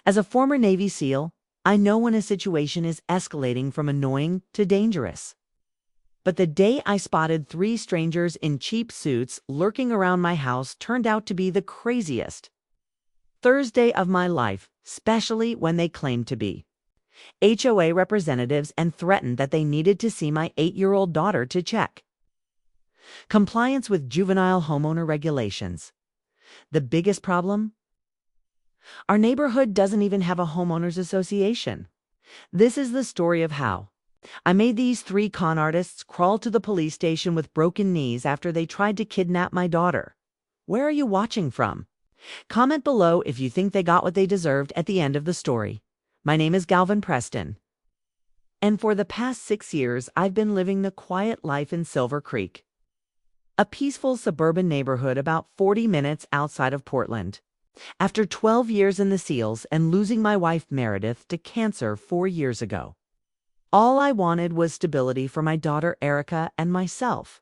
As a former Navy SEAL, I know when a situation is escalating from annoying to dangerous. But the day I spotted three strangers in cheap suits lurking around my house turned out to be the craziest Thursday of my life, especially when they claimed to be HOA representatives and threatened that they needed to see my 8-year-old daughter to check compliance with juvenile homeowner regulations. The biggest problem? Our neighborhood doesn't even have a homeowners association. This is the story of how I made these three con artists crawl to the police station with broken knees after they tried to kidnap my daughter. Where are you watching from? Comment below if you think they got what they deserved at the end of the story. My name is Galvin Preston. And for the past 6 years, I've been living the quiet life in Silver Creek, a peaceful suburban neighborhood about 40 minutes outside of Portland. After 12 years in the SEALs and losing my wife Meredith to cancer 4 years ago, all I wanted was stability for my daughter Erica and myself.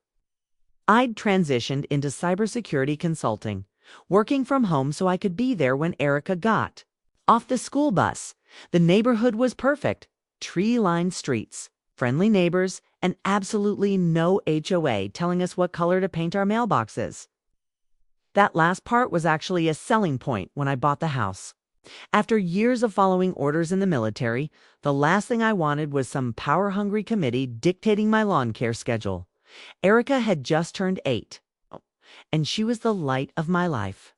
I'd transitioned into cybersecurity consulting, working from home so I could be there when Erica got off the school bus. The neighborhood was perfect. Tree-lined streets, friendly neighbors, and absolutely no HOA telling us what color to paint our mailboxes. That last part was actually a selling point when I bought the house. After years of following orders in the military, the last thing I wanted was some power-hungry committee dictating my lawn care schedule. Erica had just turned 8, and she was the light of my life.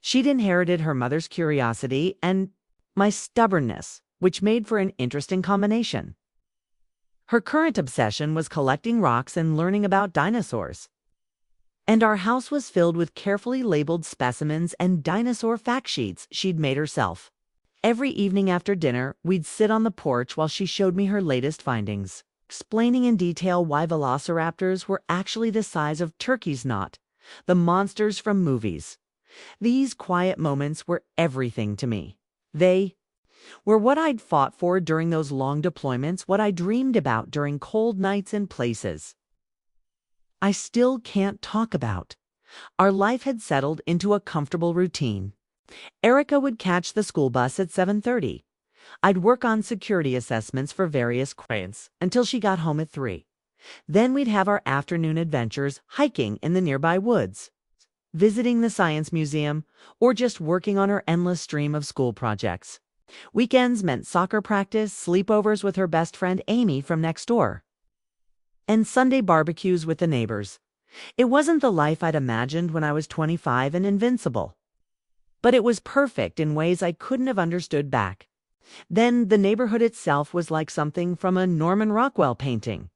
She'd inherited her mother's curiosity and my stubbornness, which made for an interesting combination. Her current obsession was collecting rocks and learning about dinosaurs. And our house was filled with carefully labeled specimens and dinosaur fact sheets she'd made herself. Every evening after dinner, we'd sit on the porch while she showed me her latest findings, explaining in detail why velociraptors were actually the size of turkeys, not the monsters from movies. These quiet moments were everything to me. They were what I'd fought for during those long deployments, what I dreamed about during cold nights in places I still can't talk about. Our life had settled into a comfortable routine. Erica would catch the school bus at 7:30. I'd work on security assessments for various clients until she got home at 3. Then we'd have our afternoon adventures hiking in the nearby woods, visiting the science museum, or just working on her endless stream of school projects. Weekends meant soccer practice, sleepovers with her best friend Amy from next door, and Sunday barbecues with the neighbors. It wasn't the life I'd imagined when I was 25 and invincible, but it was perfect in ways I couldn't have understood back then. The neighborhood itself was like something from a Norman Rockwell painting.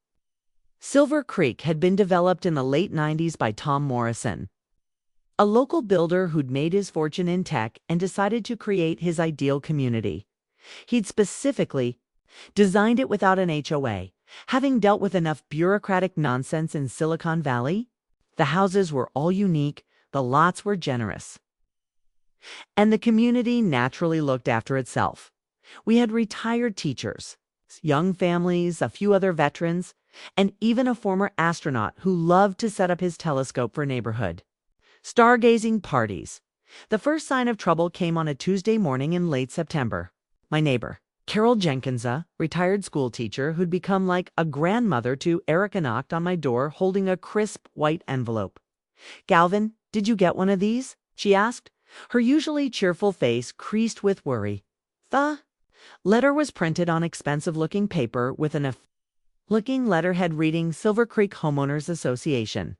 Silver Creek had been developed in the late 90s by Tom Morrison, a local builder who'd made his fortune in tech and decided to create his ideal community. He'd specifically designed it without an HOA. Having dealt with enough bureaucratic nonsense in Silicon Valley, the houses were all unique, the lots were generous, and the community naturally looked after itself. We had retired teachers, young families, a few other veterans, and even a former astronaut who loved to set up his telescope for neighborhood stargazing parties. The first sign of trouble came on a Tuesday morning in late September. My neighbor, Carol Jenkins, a retired school teacher who'd become like a grandmother to Erica, knocked on my door holding a crisp white envelope. "Galvin, did you get one of these?" she asked, her usually cheerful face creased with worry. The letter was printed on expensive-looking paper with an looking letterhead reading Silver Creek Homeowners Association.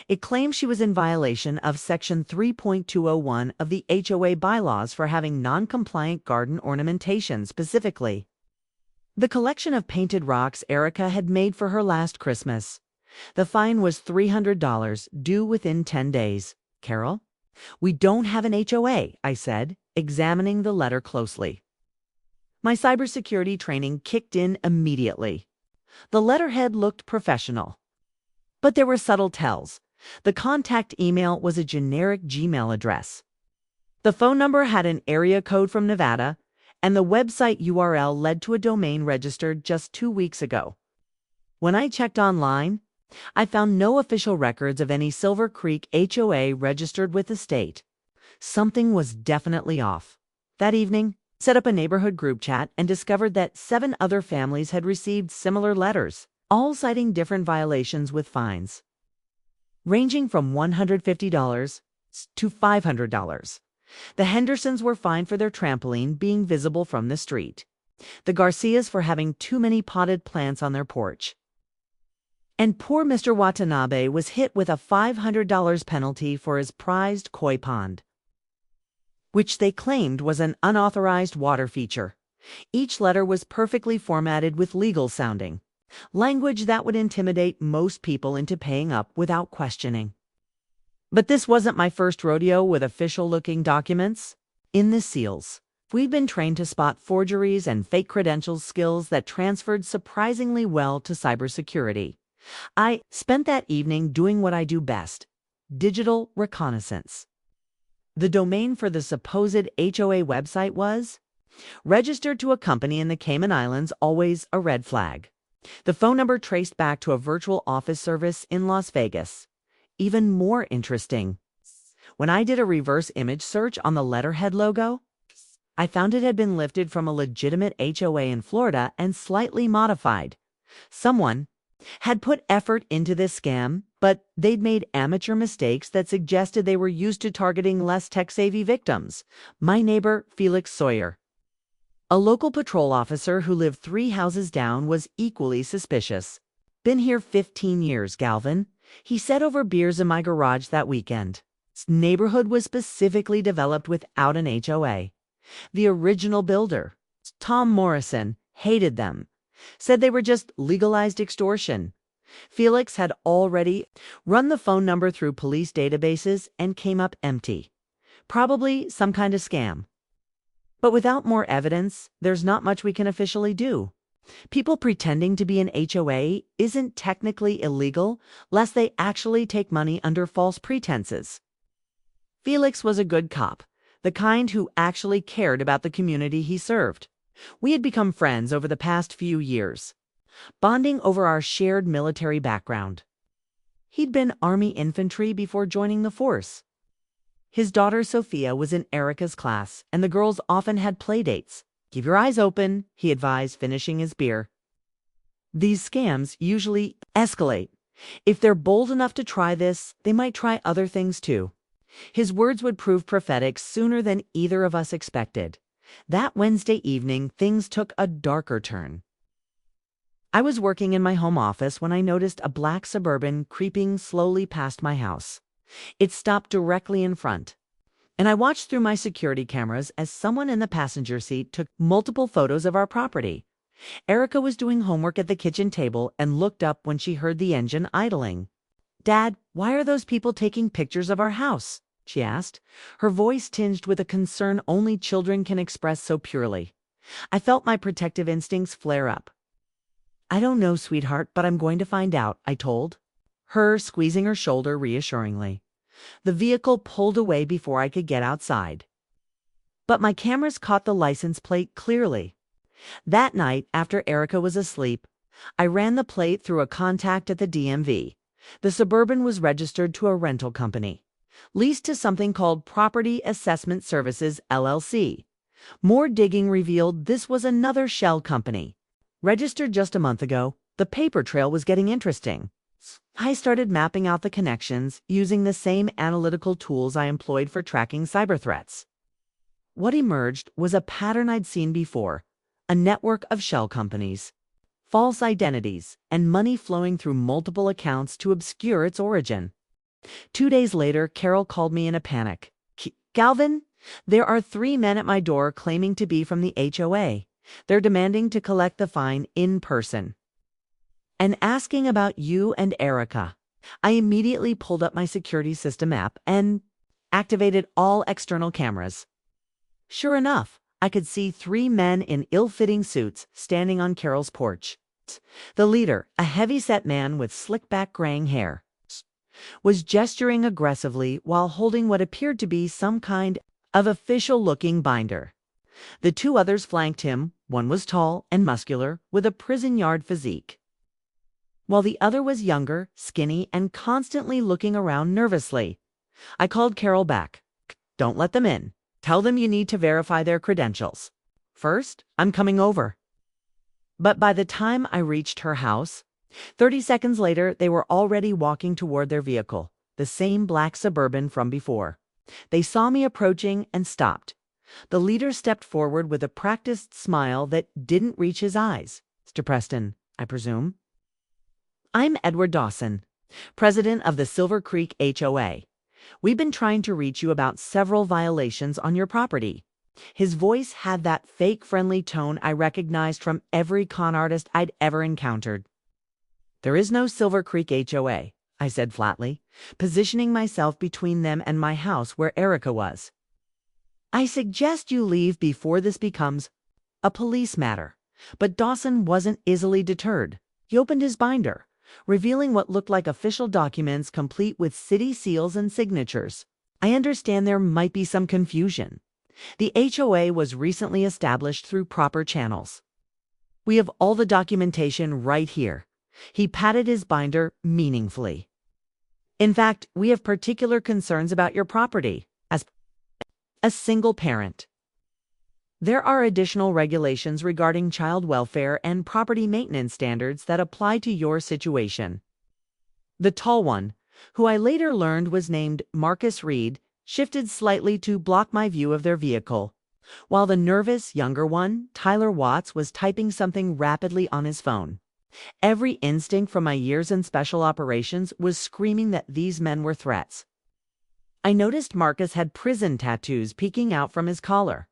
It claimed she was in violation of Section 3.201 of the HOA bylaws for having non-compliant garden ornamentation, specifically the collection of painted rocks Erica had made for her last Christmas. The fine was $300, due within 10 days. "Carol, we don't have an HOA," I said, examining the letter closely. My cybersecurity training kicked in immediately. The letterhead looked professional, but there were subtle tells. The contact email was a generic Gmail address. The phone number had an area code from Nevada, and the website URL led to a domain registered just 2 weeks ago. When I checked online, I found no official records of any Silver Creek HOA registered with the state. Something was definitely off. That evening, Set up a neighborhood group chat and discovered that 7 other families had received similar letters, all citing different violations with fines, ranging from $150 to $500. The Hendersons were fined for their trampoline being visible from the street, the Garcias for having too many potted plants on their porch, and poor Mr. Watanabe was hit with a $500 penalty for his prized koi pond, which they claimed was an unauthorized water feature. Each letter was perfectly formatted with legal-sounding language that would intimidate most people into paying up without questioning. But this wasn't my first rodeo with official-looking documents. In the SEALs, we'd been trained to spot forgeries and fake credentials, skills that transferred surprisingly well to cybersecurity. I spent that evening doing what I do best: digital reconnaissance. The domain for the supposed HOA website was registered to a company in the Cayman Islands, always a red flag. The phone number traced back to a virtual office service in Las Vegas. Even more interesting, when I did a reverse image search on the letterhead logo, I found it had been lifted from a legitimate HOA in Florida and slightly modified. Someone had put effort into this scam, but they'd made amateur mistakes that suggested they were used to targeting less tech-savvy victims. My neighbor, Felix Sawyer, a local patrol officer who lived 3 houses down, was equally suspicious. "Been here 15 years, Galvin," he said over beers in my garage that weekend. This neighborhood was specifically developed without an HOA. The original builder, Tom Morrison, hated them, said they were just legalized extortion. Felix had already run the phone number through police databases and came up empty. Probably some kind of scam. But without more evidence, there's not much we can officially do. People pretending to be an HOA isn't technically illegal lest they actually take money under false pretenses. Felix was a good cop, the kind who actually cared about the community he served. We had become friends over the past few years, bonding over our shared military background. He'd been Army infantry before joining the force. His daughter Sophia was in Erica's class, and the girls often had play dates. "Keep your eyes open," he advised, finishing his beer. "These scams usually escalate. If they're bold enough to try this, they might try other things too." His words would prove prophetic sooner than either of us expected. That Wednesday evening, things took a darker turn. I was working in my home office when I noticed a black Suburban creeping slowly past my house. It stopped directly in front, and I watched through my security cameras as someone in the passenger seat took multiple photos of our property. Erica was doing homework at the kitchen table and looked up when she heard the engine idling. "Dad, why are those people taking pictures of our house?" she asked, her voice tinged with a concern only children can express so purely. I felt my protective instincts flare up. "I don't know, sweetheart, but I'm going to find out," I told her, squeezing her shoulder reassuringly. The vehicle pulled away before I could get outside, but my cameras caught the license plate clearly. That night, after Erica was asleep, I ran the plate through a contact at the DMV. The Suburban was registered to a rental company, leased to something called Property Assessment Services, LLC. More digging revealed this was another shell company, registered just a month ago. The paper trail was getting interesting. I started mapping out the connections using the same analytical tools I employed for tracking cyber threats. What emerged was a pattern I'd seen before: a network of shell companies, false identities, and money flowing through multiple accounts to obscure its origin. 2 days later, Carol called me in a panic. "Galvin, there are 3 men at my door claiming to be from the HOA. They're demanding to collect the fine in person and asking about you and Erica." I immediately pulled up my security system app and activated all external cameras. Sure enough, I could see 3 men in ill-fitting suits standing on Carol's porch. The leader, a heavy-set man with slick-back graying hair, was gesturing aggressively while holding what appeared to be some kind of official-looking binder. The 2 others flanked him. One was tall and muscular, with a prison yard physique, while the other was younger, skinny, and constantly looking around nervously. I called Carol back. "Don't let them in. Tell them you need to verify their credentials." First, I'm coming over. But by the time I reached her house, 30 seconds later, they were already walking toward their vehicle, the same black Suburban from before. They saw me approaching and stopped. The leader stepped forward with a practiced smile that didn't reach his eyes. Mr. Preston, I presume? I'm Edward Dawson, president of the Silver Creek HOA. We've been trying to reach you about several violations on your property. His voice had that fake friendly tone I recognized from every con artist I'd ever encountered. There is no Silver Creek HOA, I said flatly, positioning myself between them and my house where Erica was. I suggest you leave before this becomes a police matter. But Dawson wasn't easily deterred. He opened his binder, revealing what looked like official documents complete with city seals and signatures. I understand there might be some confusion. The HOA was recently established through proper channels. We have all the documentation right here. He patted his binder meaningfully. In fact, we have particular concerns about your property as a single parent. There are additional regulations regarding child welfare and property maintenance standards that apply to your situation. The tall one, who I later learned was named Marcus Reed, shifted slightly to block my view of their vehicle, while the nervous younger one, Tyler Watts, was typing something rapidly on his phone. Every instinct from my years in special operations was screaming that these men were threats. I noticed Marcus had prison tattoos peeking out from his collar,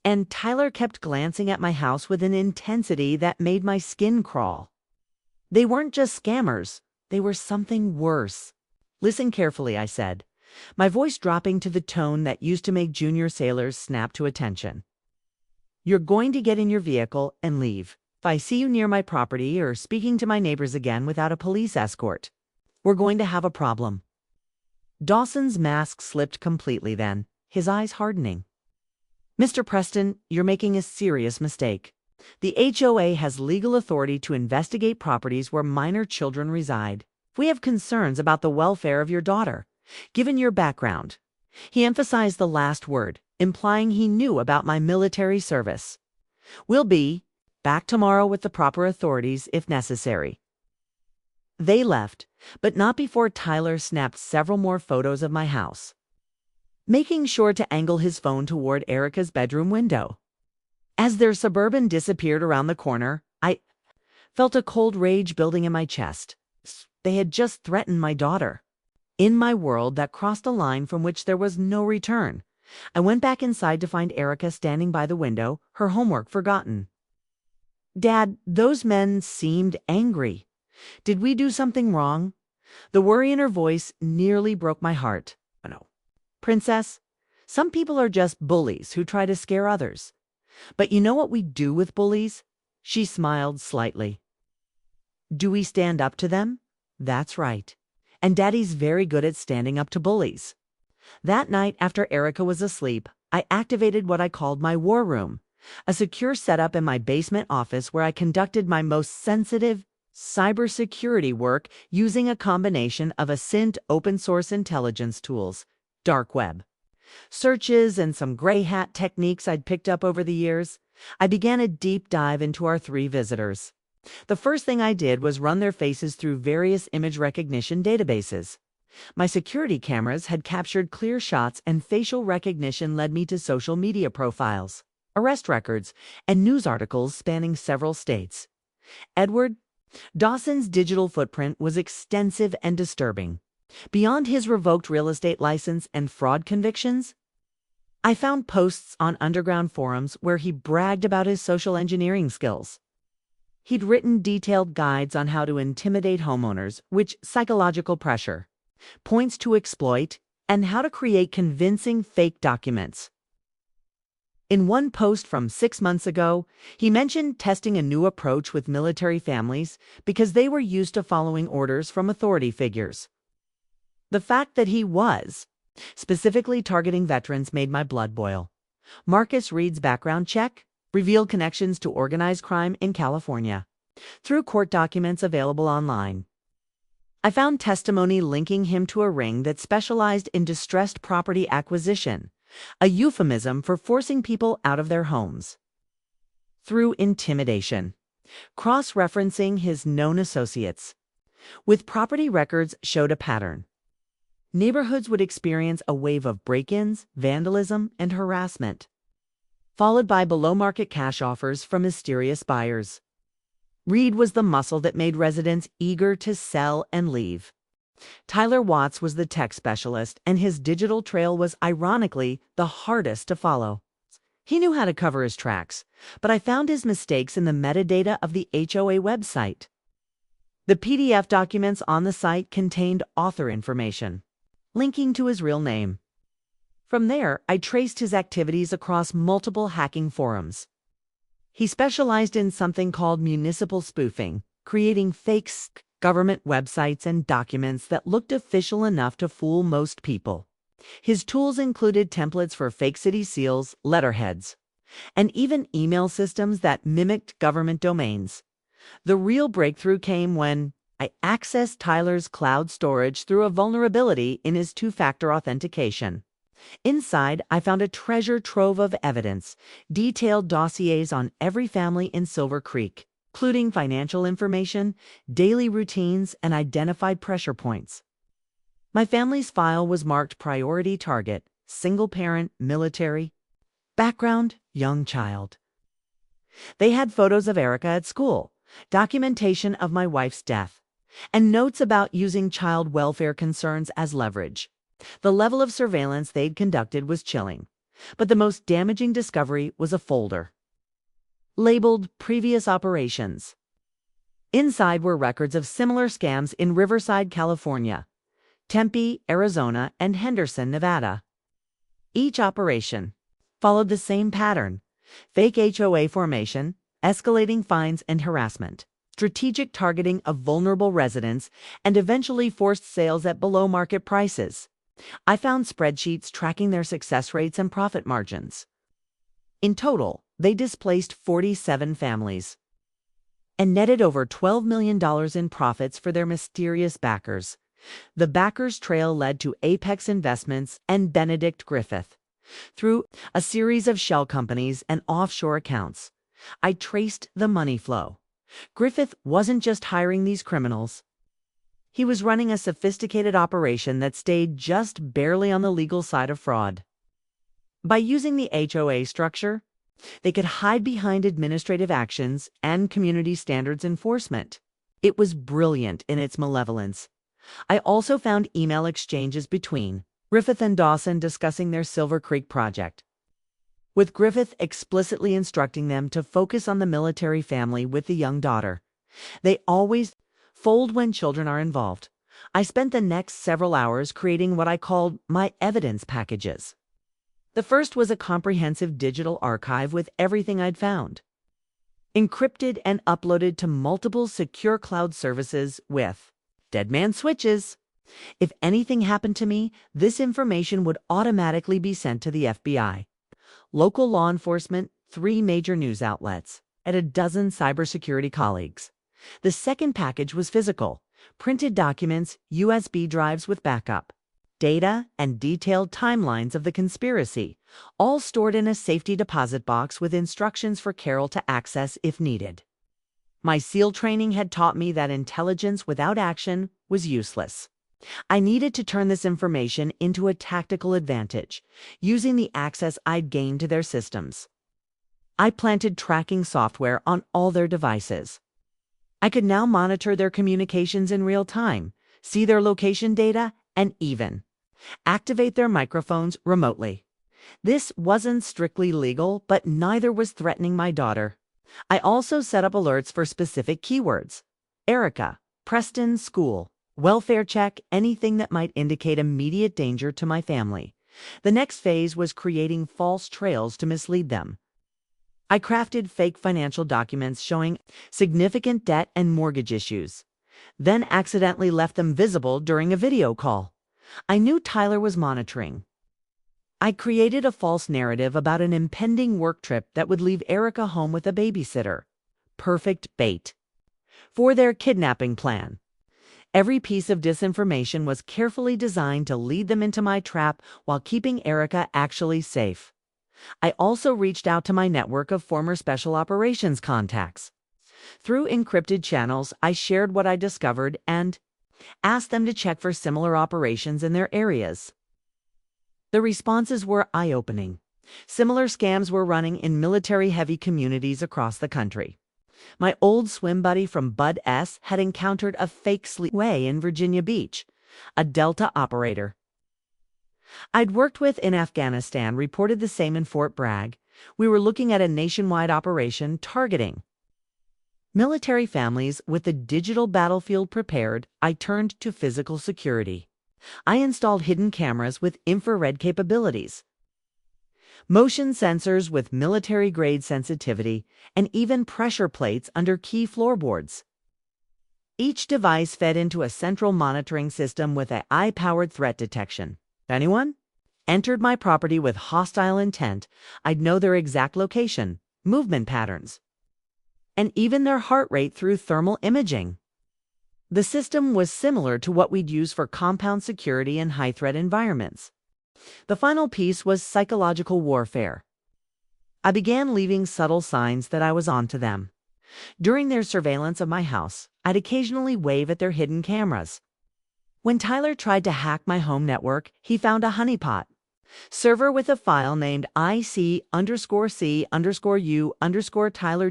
and Tyler kept glancing at my house with an intensity that made my skin crawl. They weren't just scammers, they were something worse. Listen carefully, I said, my voice dropping to the tone that used to make junior sailors snap to attention. You're going to get in your vehicle and leave. If I see you near my property or speaking to my neighbors again without a police escort, we're going to have a problem. Dawson's mask slipped completely then, his eyes hardening. Mr. Preston, you're making a serious mistake. The HOA has legal authority to investigate properties where minor children reside. We have concerns about the welfare of your daughter, given your background. He emphasized the last word, implying he knew about my military service. We'll be back tomorrow with the proper authorities if necessary. They left, but not before Tyler snapped several more photos of my house, making sure to angle his phone toward Erica's bedroom window. As their Suburban disappeared around the corner, I felt a cold rage building in my chest. They had just threatened my daughter. In my world that crossed a line from which there was no return, I went back inside to find Erica standing by the window, her homework forgotten. Dad, those men seemed angry. Did we do something wrong? The worry in her voice nearly broke my heart. Oh, no. Princess, some people are just bullies who try to scare others. But you know what we do with bullies? She smiled slightly. Do we stand up to them? That's right. And Daddy's very good at standing up to bullies. That night, after Erica was asleep, I activated what I called my war room, a secure setup in my basement office where I conducted my most sensitive cybersecurity work using a combination of async open-source intelligence tools, dark web searches, and some gray hat techniques I'd picked up over the years. I began a deep dive into our 3 visitors. The first thing I did was run their faces through various image recognition databases. My security cameras had captured clear shots, and facial recognition led me to social media profiles, arrest records, and news articles spanning several states. Edward Dawson's digital footprint was extensive and disturbing. Beyond his revoked real estate license and fraud convictions, I found posts on underground forums where he bragged about his social engineering skills. He'd written detailed guides on how to intimidate homeowners, which psychological pressure points to exploit, and how to create convincing fake documents. In one post from 6 months ago, he mentioned testing a new approach with military families because they were used to following orders from authority figures. The fact that he was specifically targeting veterans made my blood boil. Marcus Reed's background check revealed connections to organized crime in California through court documents available online. I found testimony linking him to a ring that specialized in distressed property acquisition, a euphemism for forcing people out of their homes. through intimidation, cross-referencing his known associates. With property records showed a pattern. Neighborhoods would experience a wave of break-ins, vandalism, and harassment, followed by below-market cash offers from mysterious buyers. Reed was the muscle that made residents eager to sell and leave. Tyler Watts was the tech specialist, and his digital trail was, ironically, the hardest to follow. He knew how to cover his tracks, but I found his mistakes in the metadata of the HOA website. The PDF documents on the site contained author information, linking to his real name. From there, I traced his activities across multiple hacking forums. He specialized in something called municipal spoofing, creating fake government websites and documents that looked official enough to fool most people. His tools included templates for fake city seals, letterheads, and even email systems that mimicked government domains. The real breakthrough came when I accessed Tyler's cloud storage through a vulnerability in his two-factor authentication. Inside, I found a treasure trove of evidence, detailed dossiers on every family in Silver Creek, including financial information, daily routines, and identified pressure points. My family's file was marked priority target, single parent, military, background, young child. They had photos of Erica at school, documentation of my wife's death, and notes about using child welfare concerns as leverage. The level of surveillance they'd conducted was chilling, but the most damaging discovery was a folder labeled Previous Operations. Inside were records of similar scams in Riverside, California, Tempe, Arizona, and Henderson, Nevada. Each operation followed the same pattern: fake HOA formation, escalating fines and harassment, strategic targeting of vulnerable residents, and eventually forced sales at below-market prices. I found spreadsheets tracking their success rates and profit margins. In total, they displaced 47 families and netted over $12 million in profits for their mysterious backers. The backers' trail led to Apex Investments and Benedict Griffith. Through a series of shell companies and offshore accounts, I traced the money flow. Griffith wasn't just hiring these criminals. He was running a sophisticated operation that stayed just barely on the legal side of fraud. By using the HOA structure, they could hide behind administrative actions and community standards enforcement. It was brilliant in its malevolence. I also found email exchanges between Griffith and Dawson discussing their Silver Creek project, with Griffith explicitly instructing them to focus on the military family with the young daughter. They always fold when children are involved. I spent the next several hours creating what I called my evidence packages. The first was a comprehensive digital archive with everything I'd found, encrypted and uploaded to multiple secure cloud services with dead man switches. If anything happened to me, this information would automatically be sent to the FBI, local law enforcement, 3 major news outlets, and a dozen cybersecurity colleagues. The second package was physical: printed documents, USB drives with backup, data, and detailed timelines of the conspiracy, all stored in a safety deposit box with instructions for Carol to access if needed. My SEAL training had taught me that intelligence without action was useless. I needed to turn this information into a tactical advantage, using the access I'd gained to their systems. I planted tracking software on all their devices. I could now monitor their communications in real time, see their location data, and even activate their microphones remotely. This wasn't strictly legal, but neither was threatening my daughter. I also set up alerts for specific keywords: Erica, Preston School, welfare check, anything that might indicate immediate danger to my family. The next phase was creating false trails to mislead them. I crafted fake financial documents showing significant debt and mortgage issues, then accidentally left them visible during a video call. I knew Tyler was monitoring. I created a false narrative about an impending work trip that would leave Erica home with a babysitter. Perfect bait for their kidnapping plan. Every piece of disinformation was carefully designed to lead them into my trap while keeping Erica actually safe. I also reached out to my network of former special operations contacts. Through encrypted channels, I shared what I discovered and asked them to check for similar operations in their areas. The responses were eye-opening. Similar scams were running in military-heavy communities across the country. My old swim buddy from Bud S had encountered a fake HOA in Virginia Beach, a Delta operator. I'd worked with in Afghanistan reported the same in Fort Bragg. We were looking at a nationwide operation targeting military families. With the digital battlefield prepared, I turned to physical security. I installed hidden cameras with infrared capabilities, motion sensors with military-grade sensitivity, and even pressure plates under key floorboards. Each device fed into a central monitoring system with AI-powered threat detection. If anyone entered my property with hostile intent, I'd know their exact location, movement patterns, and even their heart rate through thermal imaging. The system was similar to what we'd use for compound security in high-threat environments. The final piece was psychological warfare. I began leaving subtle signs that I was onto them. During their surveillance of my house, I'd occasionally wave at their hidden cameras. When Tyler tried to hack my home network, he found a honeypot server with a file named IC_C_U_Tyler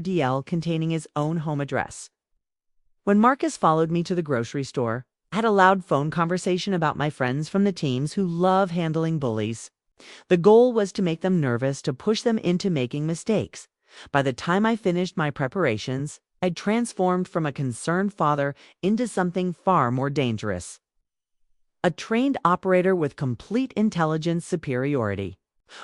DL containing his own home address. When Marcus followed me to the grocery store, I had a loud phone conversation about my friends from the teams who love handling bullies. The goal was to make them nervous, to push them into making mistakes. By the time I finished my preparations, I'd transformed from a concerned father into something far more dangerous. A trained operator with complete intelligence superiority.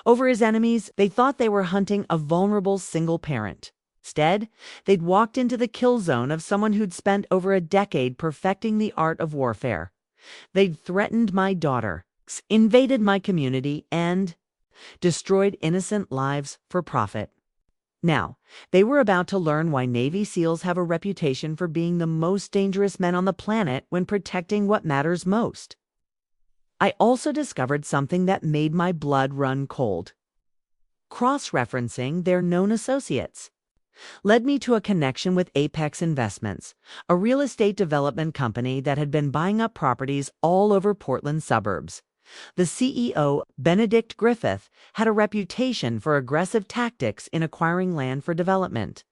Over his enemies, they thought they were hunting a vulnerable single parent. Instead, they'd walked into the kill zone of someone who'd spent over a decade perfecting the art of warfare. They'd threatened my daughter, invaded my community, and destroyed innocent lives for profit. Now, they were about to learn why Navy SEALs have a reputation for being the most dangerous men on the planet when protecting what matters most. I also discovered something that made my blood run cold. Cross-referencing their known associates led me to a connection with Apex Investments, a real estate development company that had been buying up properties all over Portland suburbs. The CEO, Benedict Griffith, had a reputation for aggressive tactics in acquiring land for development.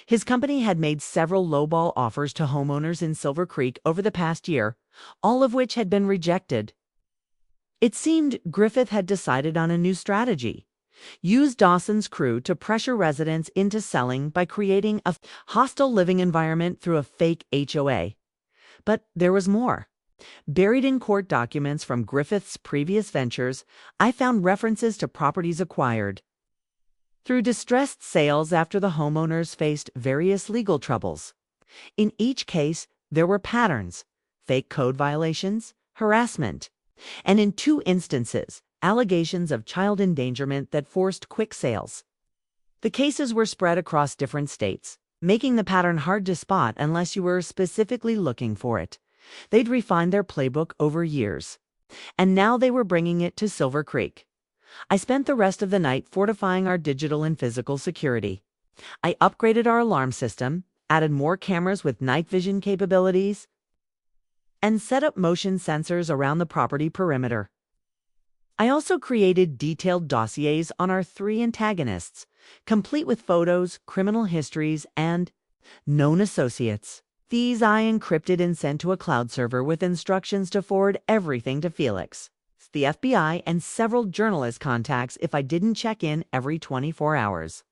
His company had made several lowball offers to homeowners in Silver Creek over the past year, all of which had been rejected. It seemed Griffith had decided on a new strategy. Use Dawson's crew to pressure residents into selling by creating a hostile living environment through a fake HOA. But there was more. Buried in court documents from Griffith's previous ventures, I found references to properties acquired through distressed sales after the homeowners faced various legal troubles. In each case, there were patterns: fake code violations, harassment, and in 2 instances, allegations of child endangerment that forced quick sales. The cases were spread across different states, making the pattern hard to spot unless you were specifically looking for it. They'd refined their playbook over years, and now they were bringing it to Silver Creek. I spent the rest of the night fortifying our digital and physical security. I upgraded our alarm system, added more cameras with night vision capabilities, and set up motion sensors around the property perimeter. I also created detailed dossiers on our 3 antagonists, complete with photos, criminal histories, and known associates. These I encrypted and sent to a cloud server with instructions to forward everything to Felix, the FBI, and several journalist contacts if I didn't check in every 24 hours.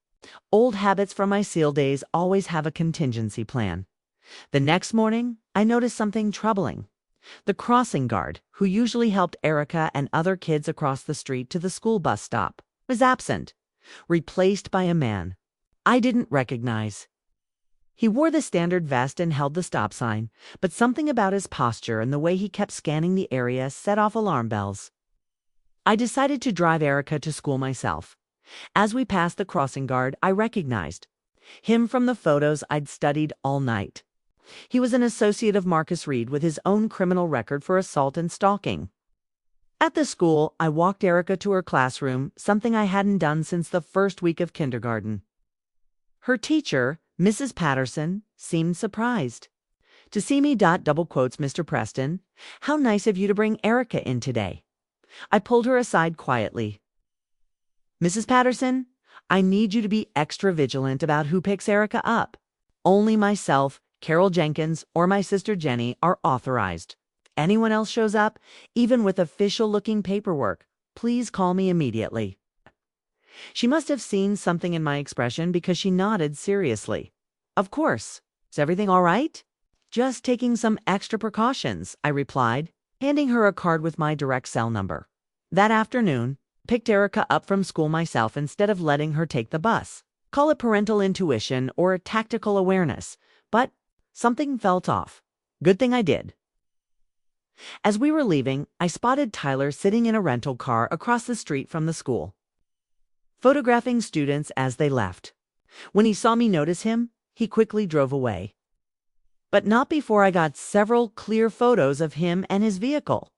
Old habits from my SEAL days always have a contingency plan. The next morning, I noticed something troubling. The crossing guard, who usually helped Erica and other kids across the street to the school bus stop, was absent, replaced by a man I didn't recognize. He wore the standard vest and held the stop sign, but something about his posture and the way he kept scanning the area set off alarm bells. I decided to drive Erica to school myself. As we passed the crossing guard, I recognized him from the photos I'd studied all night. He was an associate of Marcus Reed with his own criminal record for assault and stalking. At the school, I walked Erica to her classroom, something I hadn't done since the first week of kindergarten. Her teacher, Mrs. Patterson, seemed surprised. To see me, double quotes, Mr. Preston, how nice of you to bring Erica in today. I pulled her aside quietly. Mrs. Patterson, I need you to be extra vigilant about who picks Erica up. Only myself, Carol Jenkins, or my sister Jenny are authorized. If anyone else shows up, even with official-looking paperwork, please call me immediately. She must have seen something in my expression because she nodded seriously. Of course. Is everything all right? Just taking some extra precautions, I replied, handing her a card with my direct cell number. That afternoon, picked Erica up from school myself instead of letting her take the bus. Call it parental intuition or tactical awareness, but something felt off. Good thing I did. As we were leaving, I spotted Tyler sitting in a rental car across the street from the school, photographing students as they left. When he saw me notice him, he quickly drove away. But not before I got several clear photos of him and his vehicle.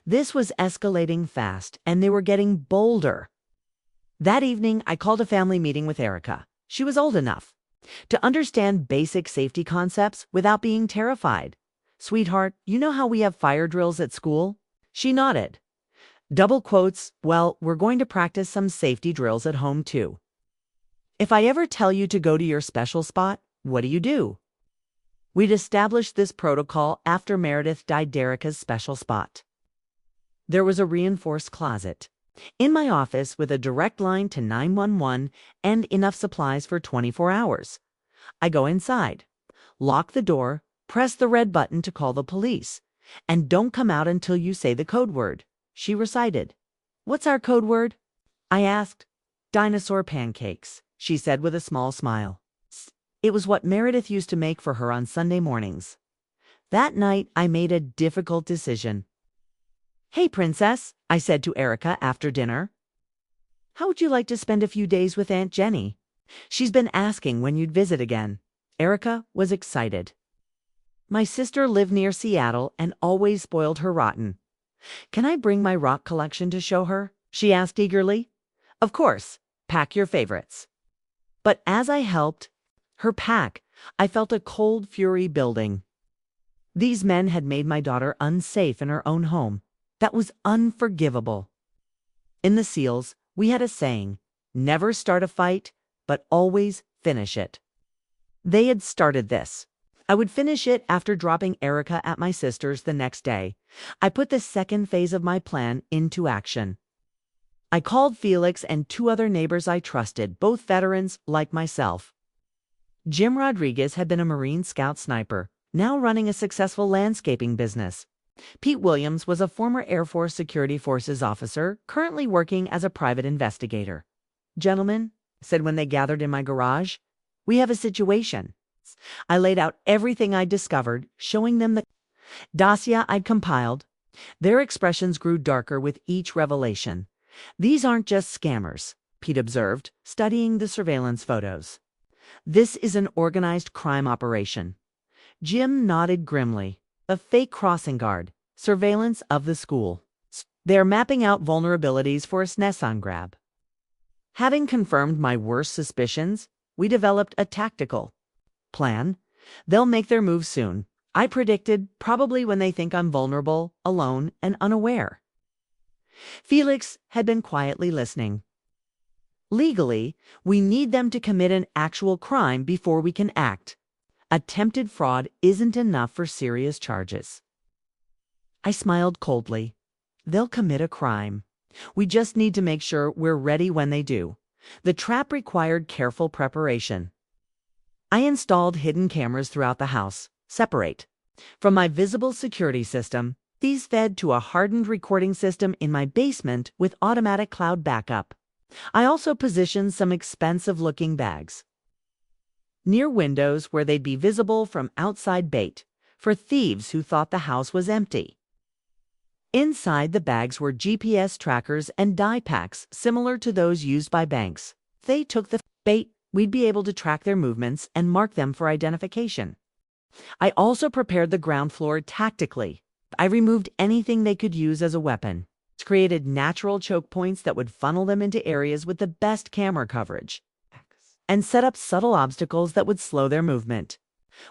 This was escalating fast, and they were getting bolder. That evening, I called a family meeting with Erica. She was old enough to understand basic safety concepts without being terrified. Sweetheart, you know how we have fire drills at school? She nodded. Double quotes, well, we're going to practice some safety drills at home too. If I ever tell you to go to your special spot, what do? We'd established this protocol after Meredith died Derica's special spot. There was a reinforced closet in my office with a direct line to 911 and enough supplies for 24 hours. I go inside, lock the door, press the red button to call the police, and don't come out until you say the code word. She recited. What's our code word? I asked. Dinosaur pancakes, she said with a small smile. It was what Meredith used to make for her on Sunday mornings. That night, I made a difficult decision. Hey, Princess, I said to Erica after dinner. How would you like to spend a few days with Aunt Jenny? She's been asking when you'd visit again. Erica was excited. My sister lived near Seattle and always spoiled her rotten. Can I bring my rock collection to show her? She asked eagerly. Of course, pack your favorites. But as I helped her pack, I felt a cold fury building. These men had made my daughter unsafe in her own home. That was unforgivable. In the SEALs, we had a saying, never start a fight, but always finish it. They had started this. I would finish it after dropping Erica at my sister's the next day. I put the second phase of my plan into action. I called Felix and 2 other neighbors I trusted, both veterans like myself. Jim Rodriguez had been a Marine Scout sniper, now running a successful landscaping business. Pete Williams was a former Air Force Security Forces officer, currently working as a private investigator. Gentlemen, I said when they gathered in my garage, we have a situation. I laid out everything I'd discovered, showing them the dossier I'd compiled. Their expressions grew darker with each revelation. These aren't just scammers, Pete observed, studying the surveillance photos. This is an organized crime operation. Jim nodded grimly. A fake crossing guard, surveillance of the school. They're mapping out vulnerabilities for a SNESON grab. Having confirmed my worst suspicions, we developed a tactical plan. They'll make their move soon. I predicted, probably when they think I'm vulnerable, alone, and unaware. Felix had been quietly listening. Legally, we need them to commit an actual crime before we can act. Attempted fraud isn't enough for serious charges. I smiled coldly. They'll commit a crime. We just need to make sure we're ready when they do. The trap required careful preparation. I installed hidden cameras throughout the house, separate. From my visible security system, these fed to a hardened recording system in my basement with automatic cloud backup. I also positioned some expensive-looking bags near windows where they'd be visible from outside bait, for thieves who thought the house was empty. Inside the bags were GPS trackers and die packs similar to those used by banks. If they took the bait, we'd be able to track their movements and mark them for identification. I also prepared the ground floor tactically. I removed anything they could use as a weapon. created natural choke points that would funnel them into areas with the best camera coverage, and set up subtle obstacles that would slow their movement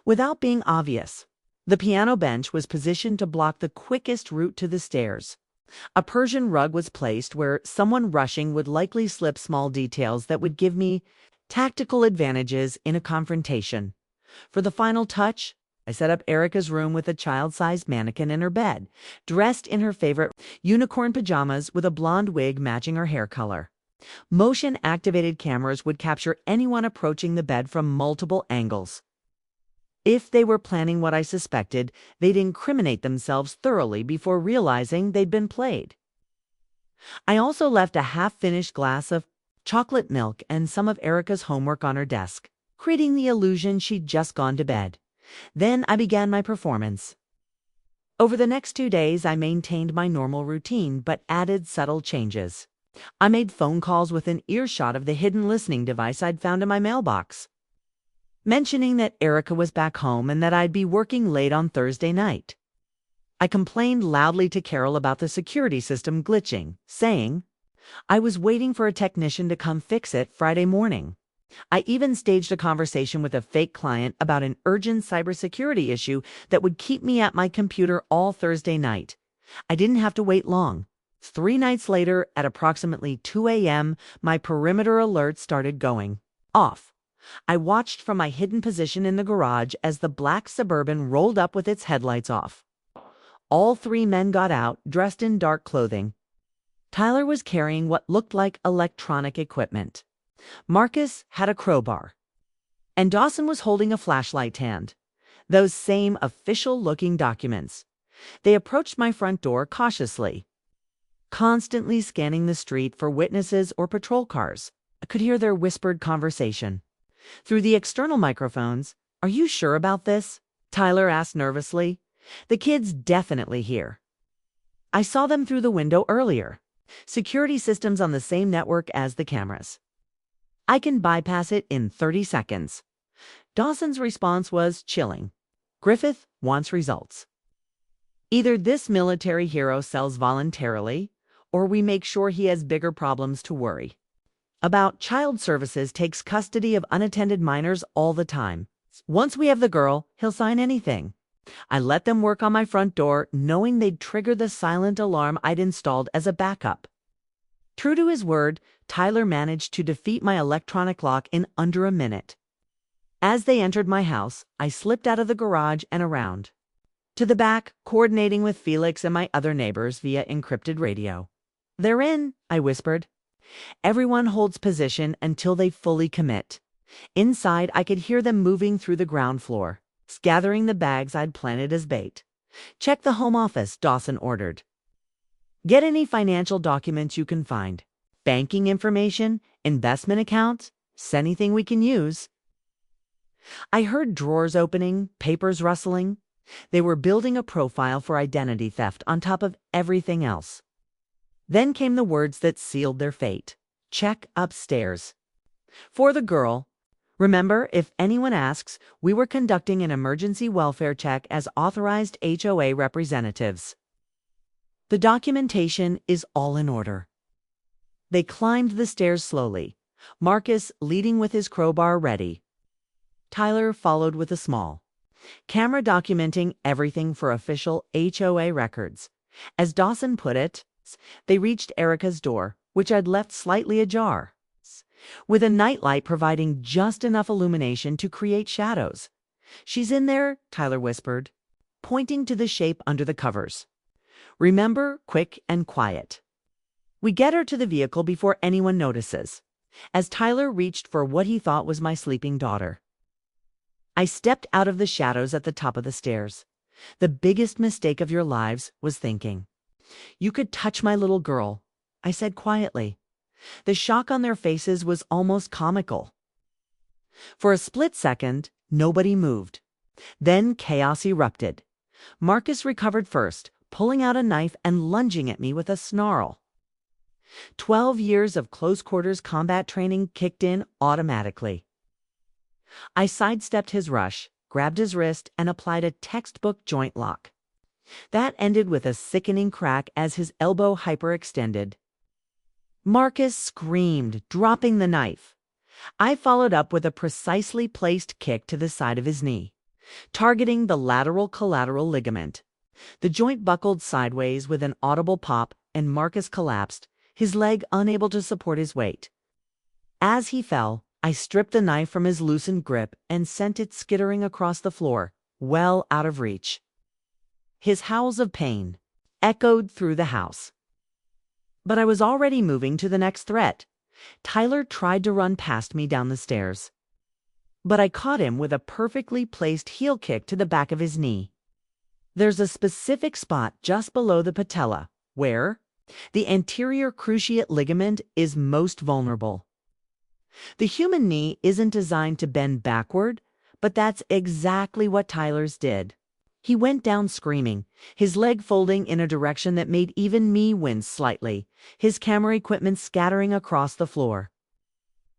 without being obvious. The piano bench was positioned to block the quickest route to the stairs. A Persian rug was placed where someone rushing would likely slip small details that would give me tactical advantages in a confrontation. For the final touch, I set up Erica's room with a child-sized mannequin in her bed, dressed in her favorite unicorn pajamas with a blonde wig matching her hair color. Motion-activated cameras would capture anyone approaching the bed from multiple angles. If they were planning what I suspected, they'd incriminate themselves thoroughly before realizing they'd been played. I also left a half-finished glass of chocolate milk and some of Erica's homework on her desk, creating the illusion she'd just gone to bed. Then I began my performance. Over the next 2 days, I maintained my normal routine but added subtle changes. I made phone calls within earshot of the hidden listening device I'd found in my mailbox, mentioning that Erica was back home and that I'd be working late on Thursday night. I complained loudly to Carol about the security system glitching, saying I was waiting for a technician to come fix it Friday morning. I even staged a conversation with a fake client about an urgent cybersecurity issue that would keep me at my computer all Thursday night. I didn't have to wait long. 3 nights later, at approximately 2 a.m., my perimeter alert started going off. I watched from my hidden position in the garage as the black Suburban rolled up with its headlights off. All 3 men got out, dressed in dark clothing. Tyler was carrying what looked like electronic equipment. Marcus had a crowbar. And Dawson was holding a flashlight hand. Those same official-looking documents. They approached my front door cautiously, constantly scanning the street for witnesses or patrol cars. I could hear their whispered conversation. Through the external microphones, "Are you sure about this?" Tyler asked nervously. "The kid's definitely here. I saw them through the window earlier. Security systems on the same network as the cameras. I can bypass it in 30 seconds. Dawson's response was chilling. "Griffith wants results. Either this military hero sells voluntarily, or we make sure he has bigger problems to worry about. Child Services takes custody of unattended minors all the time. Once we have the girl, he'll sign anything." I let them work on my front door, knowing they'd trigger the silent alarm I'd installed as a backup. True to his word, Tyler managed to defeat my electronic lock in under a minute. As they entered my house, I slipped out of the garage and around to the back, coordinating with Felix and my other neighbors via encrypted radio. "They're in," I whispered. "Everyone holds position until they fully commit." Inside, I could hear them moving through the ground floor, gathering the bags I'd planted as bait. "Check the home office," Dawson ordered. "Get any financial documents you can find. Banking information, investment accounts, anything we can use." I heard drawers opening, papers rustling. They were building a profile for identity theft on top of everything else. Then came the words that sealed their fate. "Check upstairs." For the girl. Remember, if anyone asks, we were conducting an emergency welfare check as authorized HOA representatives. The documentation is all in order. They climbed the stairs slowly, Marcus leading with his crowbar ready. Tyler followed with a small camera documenting everything for official HOA records. As Dawson put it, they reached Erica's door, which I'd left slightly ajar, with a nightlight providing just enough illumination to create shadows. "She's in there," Tyler whispered, pointing to the shape under the covers. "Remember, quick and quiet." We get her to the vehicle before anyone notices, as Tyler reached for what he thought was my sleeping daughter. I stepped out of the shadows at the top of the stairs. The biggest mistake of your lives was thinking you could touch my little girl, I said quietly. The shock on their faces was almost comical. For a split second, nobody moved. Then chaos erupted. Marcus recovered first, pulling out a knife and lunging at me with a snarl. 12 years of close-quarters combat training kicked in automatically. I sidestepped his rush, grabbed his wrist, and applied a textbook joint lock. That ended with a sickening crack as his elbow hyperextended. Marcus screamed, dropping the knife. I followed up with a precisely placed kick to the side of his knee, targeting the lateral collateral ligament. The joint buckled sideways with an audible pop, and Marcus collapsed, his leg unable to support his weight. As he fell, I stripped the knife from his loosened grip and sent it skittering across the floor, well out of reach. His howls of pain echoed through the house. But I was already moving to the next threat. Tyler tried to run past me down the stairs, but I caught him with a perfectly placed heel kick to the back of his knee. There's a specific spot just below the patella where the anterior cruciate ligament is most vulnerable. The human knee isn't designed to bend backward, but that's exactly what Tyler's did. He went down screaming, his leg folding in a direction that made even me wince slightly, his camera equipment scattering across the floor.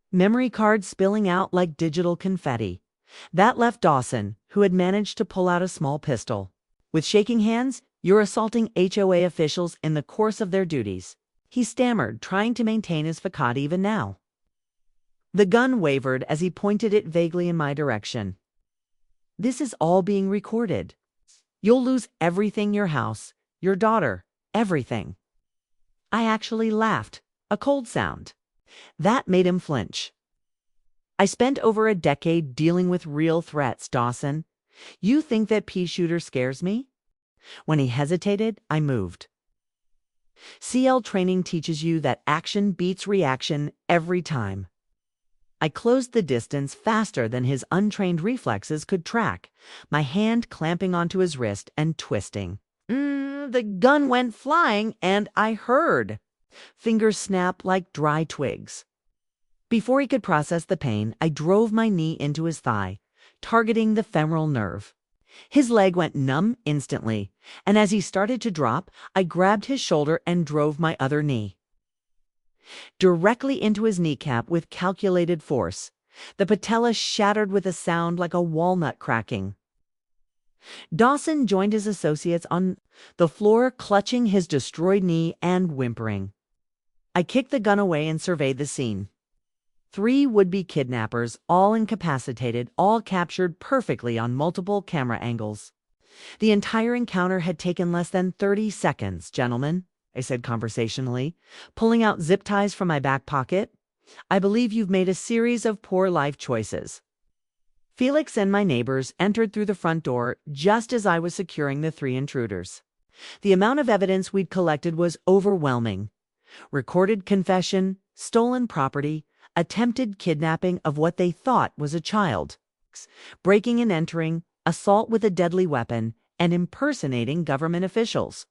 Memory cards spilling out like digital confetti. That left Dawson, who had managed to pull out a small pistol. With shaking hands, "You're assaulting HOA officials in the course of their duties," he stammered, trying to maintain his facade even now. The gun wavered as he pointed it vaguely in my direction. "This is all being recorded. You'll lose everything, your house, your daughter, everything." I actually laughed, a cold sound. That made him flinch. "I spent over a decade dealing with real threats, Dawson. You think that pea shooter scares me?" When he hesitated, I moved. CL training teaches you that action beats reaction every time. I closed the distance faster than his untrained reflexes could track, my hand clamping onto his wrist and twisting. The gun went flying, and I heard fingers snap like dry twigs. Before he could process the pain, I drove my knee into his thigh, targeting the femoral nerve. His leg went numb instantly, and as he started to drop, I grabbed his shoulder and drove my other knee directly into his kneecap with calculated force. The patella shattered with a sound like a walnut cracking. Dawson joined his associates on the floor, clutching his destroyed knee and whimpering. I kicked the gun away and surveyed the scene. 3 would-be kidnappers, all incapacitated, all captured perfectly on multiple camera angles. The entire encounter had taken less than 30 seconds, gentlemen, I said conversationally, pulling out zip ties from my back pocket. "I believe you've made a series of poor life choices." Felix and my neighbors entered through the front door just as I was securing the 3 intruders. The amount of evidence we'd collected was overwhelming. Recorded confession, stolen property, attempted kidnapping of what they thought was a child, breaking and entering, assault with a deadly weapon, and impersonating government officials.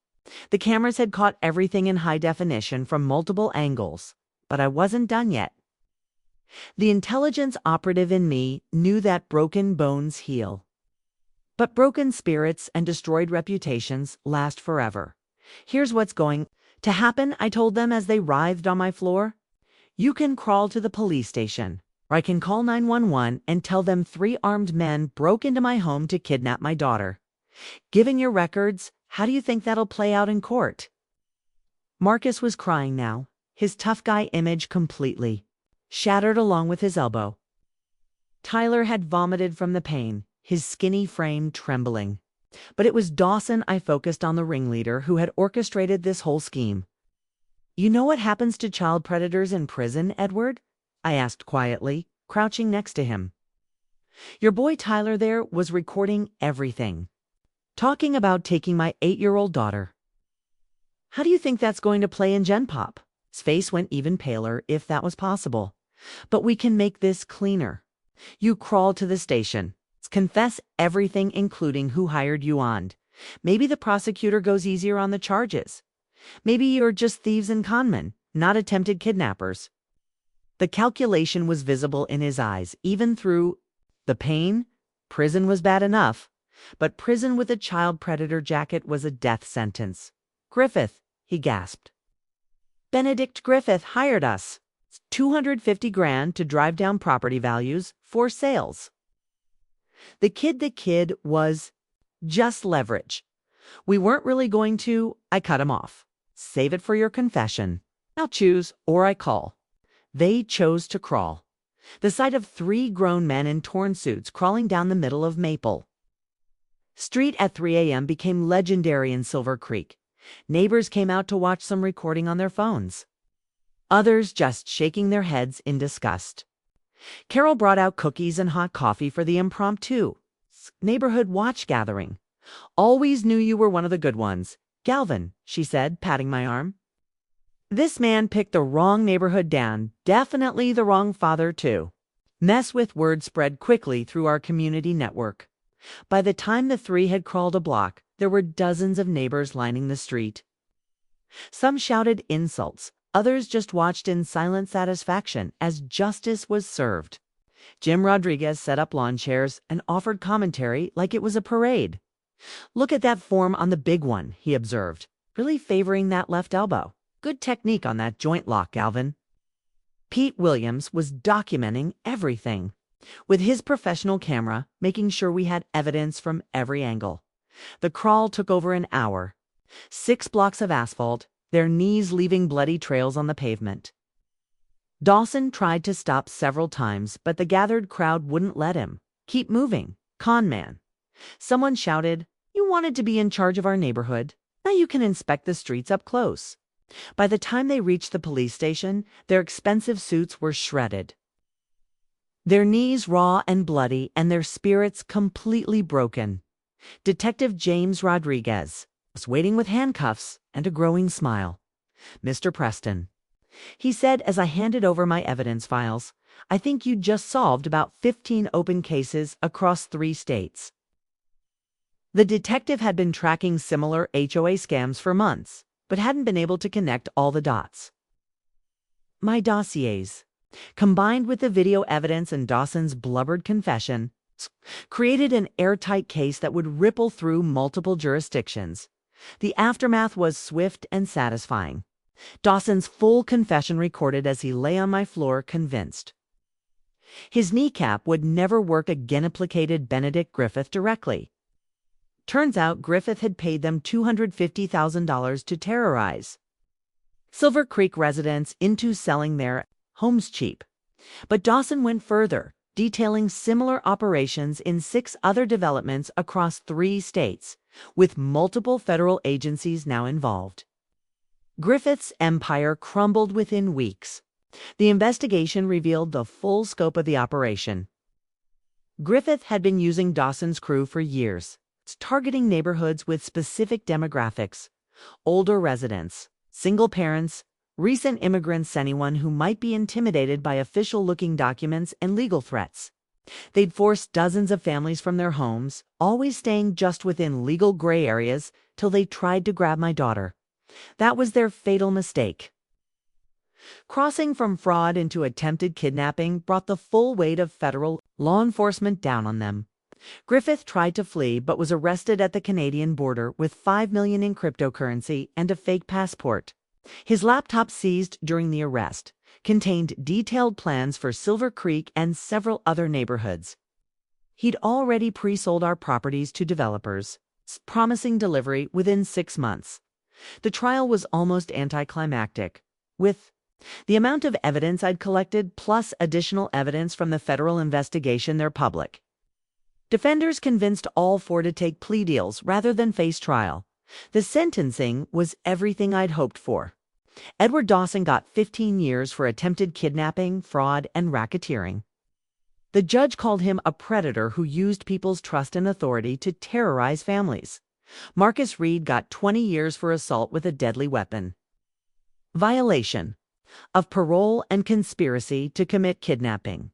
The cameras had caught everything in high definition from multiple angles, but I wasn't done yet. The intelligence operative in me knew that broken bones heal. But broken spirits and destroyed reputations last forever. "Here's what's going to happen," I told them as they writhed on my floor. "You can crawl to the police station, or I can call 911 and tell them 3 armed men broke into my home to kidnap my daughter. Given your records, how do you think that'll play out in court?" Marcus was crying now, his tough guy image completely shattered along with his elbow. Tyler had vomited from the pain, his skinny frame trembling. But it was Dawson I focused on, the ringleader who had orchestrated this whole scheme. "You know what happens to child predators in prison, Edward?" I asked quietly, crouching next to him. "Your boy Tyler there was recording everything. Talking about taking my 8-year-old daughter. How do you think that's going to play in Gen Pop?" His face went even paler, if that was possible. "But we can make this cleaner. You crawl to the station. Confess everything, including who hired you on. Maybe the prosecutor goes easier on the charges. Maybe you're just thieves and conmen, not attempted kidnappers." The calculation was visible in his eyes, even through the pain. Prison was bad enough, but prison with a child predator jacket was a death sentence. "Griffith," he gasped. "Benedict Griffith hired us. $250,000 to drive down property values for sales." The kid was just leverage. We weren't really going to, I cut him off. Save it for your confession. Now choose, or I call. They chose to crawl. The sight of 3 grown men in torn suits crawling down the middle of Maple Street at 3 a.m. became legendary in Silver Creek. Neighbors came out to watch some recording on their phones. Others just shaking their heads in disgust. Carol brought out cookies and hot coffee for the impromptu neighborhood watch gathering. Always knew you were one of the good ones. Galvin, she said, patting my arm. This man picked the wrong neighborhood down, definitely the wrong father, too. Mess with word spread quickly through our community network. By the time the 3 had crawled a block, there were dozens of neighbors lining the street. Some shouted insults, others just watched in silent satisfaction as justice was served. Jim Rodriguez set up lawn chairs and offered commentary like it was a parade. Look at that form on the big one, he observed, really favoring that left elbow. Good technique on that joint lock, Galvin. Pete Williams was documenting everything, with his professional camera making sure we had evidence from every angle. The crawl took over an hour. 6 blocks of asphalt, their knees leaving bloody trails on the pavement. Dawson tried to stop several times, but the gathered crowd wouldn't let him. Keep moving, con man. Someone shouted, "You wanted to be in charge of our neighborhood. Now you can inspect the streets up close." By the time they reached the police station, their expensive suits were shredded. Their knees raw and bloody and their spirits completely broken. Detective James Rodriguez was waiting with handcuffs and a growing smile. "Mr. Preston," he said as I handed over my evidence files, "I think you just solved about 15 open cases across 3 states." The detective had been tracking similar HOA scams for months, but hadn't been able to connect all the dots. My dossiers, combined with the video evidence and Dawson's blubbered confession, created an airtight case that would ripple through multiple jurisdictions. The aftermath was swift and satisfying. Dawson's full confession recorded as he lay on my floor, convinced. His kneecap would never work again, implicated Benedict Griffith directly. Turns out Griffith had paid them $250,000 to terrorize Silver Creek residents into selling their homes cheap. But Dawson went further, detailing similar operations in 6 other developments across 3 states, with multiple federal agencies now involved. Griffith's empire crumbled within weeks. The investigation revealed the full scope of the operation. Griffith had been using Dawson's crew for years, targeting neighborhoods with specific demographics: older residents, single parents, recent immigrants, anyone who might be intimidated by official-looking documents and legal threats. They'd forced dozens of families from their homes, always staying just within legal gray areas, till they tried to grab my daughter. That was their fatal mistake. Crossing from fraud into attempted kidnapping brought the full weight of federal law enforcement down on them. Griffith tried to flee but was arrested at the Canadian border with $5 million in cryptocurrency and a fake passport. His laptop, seized during the arrest, contained detailed plans for Silver Creek and several other neighborhoods. He'd already pre-sold our properties to developers, promising delivery within 6 months. The trial was almost anticlimactic. With the amount of evidence I'd collected, plus additional evidence from the federal investigation, they're public. Defenders convinced all 4 to take plea deals rather than face trial. The sentencing was everything I'd hoped for. Edward Dawson got 15 years for attempted kidnapping, fraud, and racketeering. The judge called him a predator who used people's trust and authority to terrorize families. Marcus Reed got 20 years for assault with a deadly weapon. Violation of parole and conspiracy to commit kidnapping.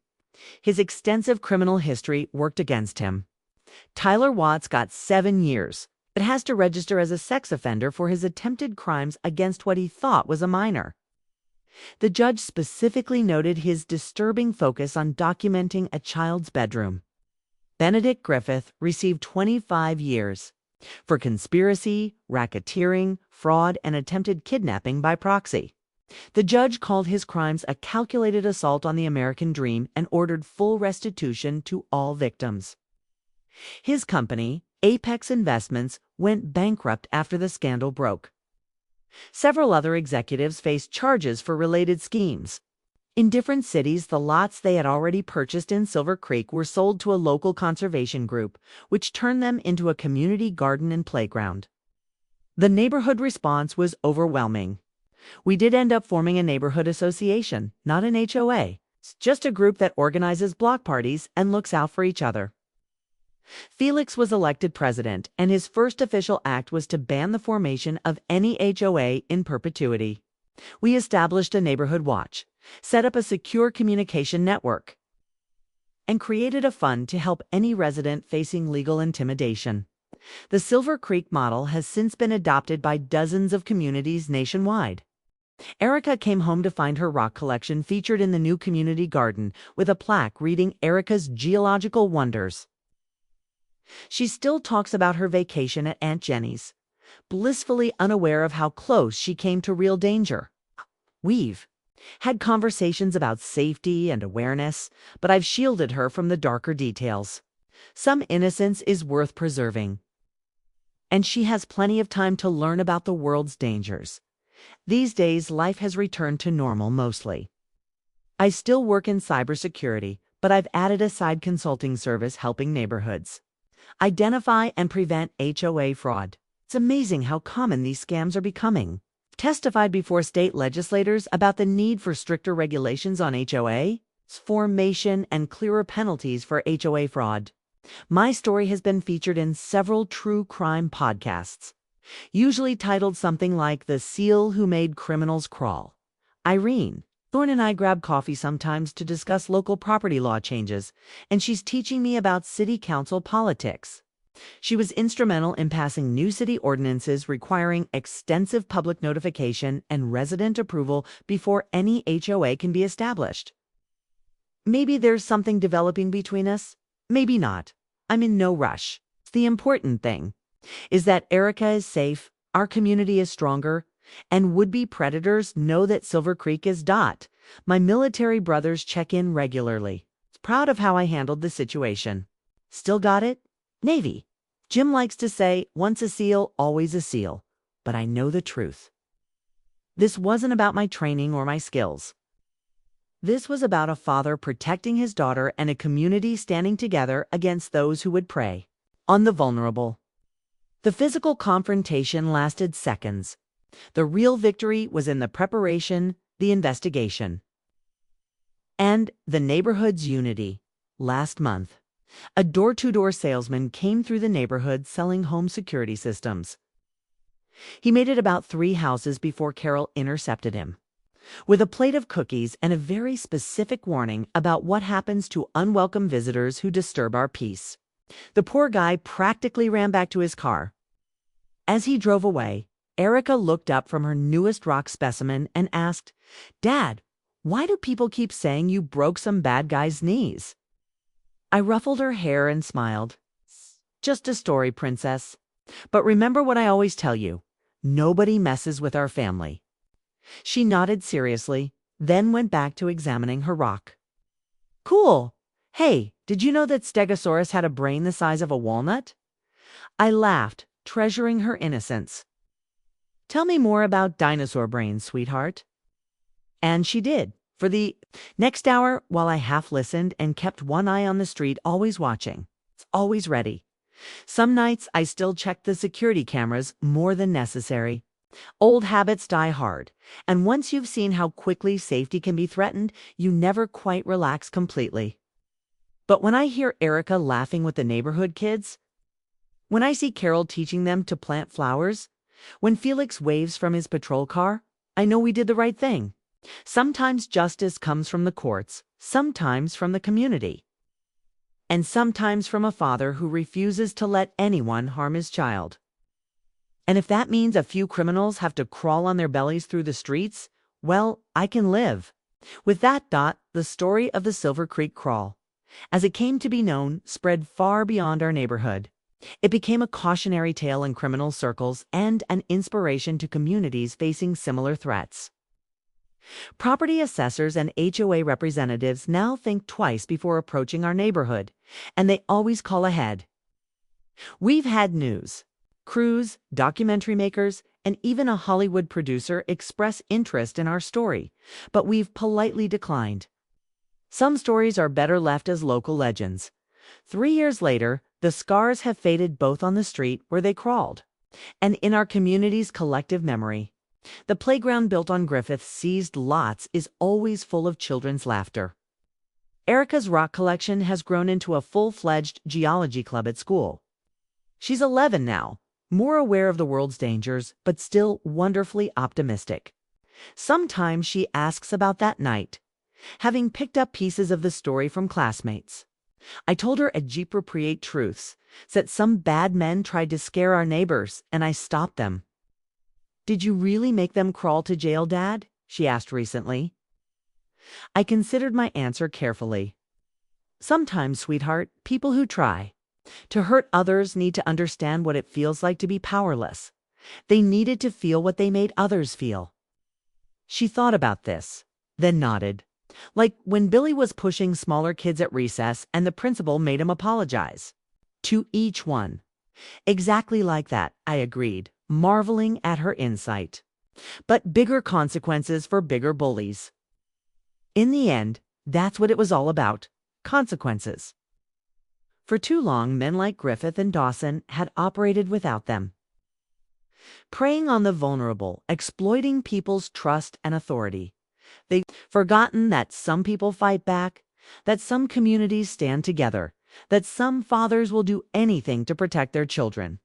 His extensive criminal history worked against him. Tyler Watts got 7 years, but has to register as a sex offender for his attempted crimes against what he thought was a minor. The judge specifically noted his disturbing focus on documenting a child's bedroom. Benedict Griffith received 25 years for conspiracy, racketeering, fraud, and attempted kidnapping by proxy. The judge called his crimes a calculated assault on the American dream and ordered full restitution to all victims. His company, Apex Investments, went bankrupt after the scandal broke. Several other executives faced charges for related schemes. In different cities, the lots they had already purchased in Silver Creek were sold to a local conservation group, which turned them into a community garden and playground. The neighborhood response was overwhelming. We did end up forming a neighborhood association, not an HOA. It's just a group that organizes block parties and looks out for each other. Felix was elected president, and his first official act was to ban the formation of any HOA in perpetuity. We established a neighborhood watch, set up a secure communication network, and created a fund to help any resident facing legal intimidation. The Silver Creek model has since been adopted by dozens of communities nationwide. Erica came home to find her rock collection featured in the new community garden with a plaque reading Erica's Geological Wonders. She still talks about her vacation at Aunt Jenny's, blissfully unaware of how close she came to real danger. We've had conversations about safety and awareness, but I've shielded her from the darker details. Some innocence is worth preserving, and she has plenty of time to learn about the world's dangers. These days, life has returned to normal mostly. I still work in cybersecurity, but I've added a side consulting service helping neighborhoods identify and prevent HOA fraud. It's amazing how common these scams are becoming. Testified before state legislators about the need for stricter regulations on HOA, formation, and clearer penalties for HOA fraud. My story has been featured in several true crime podcasts, usually titled something like The Seal Who Made Criminals Crawl. Irene Thorne and I grab coffee sometimes to discuss local property law changes, and she's teaching me about city council politics. She was instrumental in passing new city ordinances requiring extensive public notification and resident approval before any HOA can be established. Maybe there's something developing between us, maybe not. I'm in no rush. The important thing is that Erica is safe, our community is stronger, and would-be predators know that Silver Creek is . My military brothers check in regularly. Proud of how I handled the situation. Still got it? Navy. Jim likes to say, once a SEAL, always a SEAL. But I know the truth. This wasn't about my training or my skills. This was about a father protecting his daughter and a community standing together against those who would prey on the vulnerable. The physical confrontation lasted seconds. The real victory was in the preparation, the investigation, and the neighborhood's unity. Last month, a door-to-door salesman came through the neighborhood selling home security systems. He made it about 3 houses before Carol intercepted him, with a plate of cookies and a very specific warning about what happens to unwelcome visitors who disturb our peace. The poor guy practically ran back to his car. As he drove away, Erica looked up from her newest rock specimen and asked, "Dad, why do people keep saying you broke some bad guy's knees?" I ruffled her hair and smiled. "Just a story, princess. But remember what I always tell you, nobody messes with our family." She nodded seriously, then went back to examining her rock. "Cool. Hey, did you know that Stegosaurus had a brain the size of a walnut?" I laughed, treasuring her innocence. "Tell me more about dinosaur brains, sweetheart." And she did. For the next hour, while I half listened and kept one eye on the street, always watching, always ready. Some nights I still checked the security cameras more than necessary. Old habits die hard, and once you've seen how quickly safety can be threatened, you never quite relax completely. But when I hear Erica laughing with the neighborhood kids, when I see Carol teaching them to plant flowers, when Felix waves from his patrol car, I know we did the right thing. Sometimes justice comes from the courts, sometimes from the community, and sometimes from a father who refuses to let anyone harm his child. And if that means a few criminals have to crawl on their bellies through the streets, well, I can live. With that, the story of the Silver Creek Crawl, as it came to be known, spread far beyond our neighborhood. It became a cautionary tale in criminal circles and an inspiration to communities facing similar threats. Property assessors and HOA representatives now think twice before approaching our neighborhood, and they always call ahead. We've had news. Crews, documentary makers, and even a Hollywood producer express interest in our story, but we've politely declined. Some stories are better left as local legends. 3 years later, the scars have faded both on the street where they crawled and in our community's collective memory. The playground built on Griffith's seized lots is always full of children's laughter. Erica's rock collection has grown into a full-fledged geology club at school. She's 11 now, more aware of the world's dangers, but still wonderfully optimistic. Sometimes she asks about that night, having picked up pieces of the story from classmates. I told her at Jeep Repriate Truths that some bad men tried to scare our neighbors, and I stopped them. "Did you really make them crawl to jail, Dad?" she asked recently. I considered my answer carefully. Sometimes, sweetheart, people who try to hurt others need to understand what it feels like to be powerless. They needed to feel what they made others feel. She thought about this, then nodded. Like when Billy was pushing smaller kids at recess and the principal made him apologize. To each one. Exactly like that, I agreed, marveling at her insight. But bigger consequences for bigger bullies. In the end, that's what it was all about. Consequences. For too long, men like Griffith and Dawson had operated without them. Preying on the vulnerable, exploiting people's trust and authority. They've forgotten that some people fight back, that some communities stand together, that some fathers will do anything to protect their children.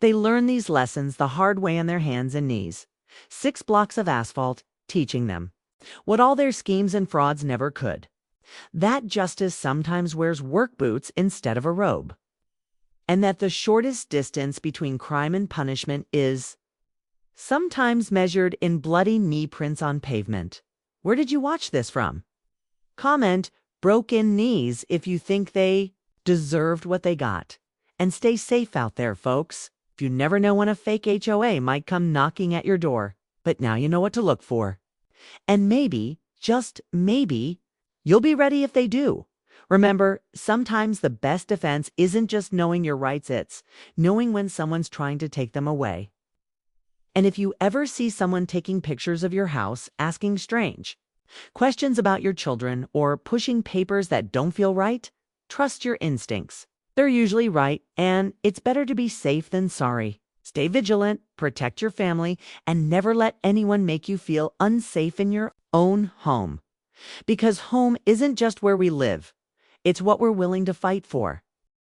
They learn these lessons the hard way on their hands and knees. 6 blocks of asphalt teaching them what all their schemes and frauds never could. That justice sometimes wears work boots instead of a robe. And that the shortest distance between crime and punishment is sometimes measured in bloody knee prints on pavement. Where did you watch this from? Comment broken knees if you think they deserved what they got. And stay safe out there, folks. You never know when a fake HOA might come knocking at your door, but now you know what to look for. And maybe, just maybe, you'll be ready if they do. Remember, sometimes the best defense isn't just knowing your rights, it's knowing when someone's trying to take them away. And if you ever see someone taking pictures of your house, asking strange questions about your children, or pushing papers that don't feel right, trust your instincts. They're usually right, and it's better to be safe than sorry. Stay vigilant, protect your family, and never let anyone make you feel unsafe in your own home. Because home isn't just where we live, it's what we're willing to fight for.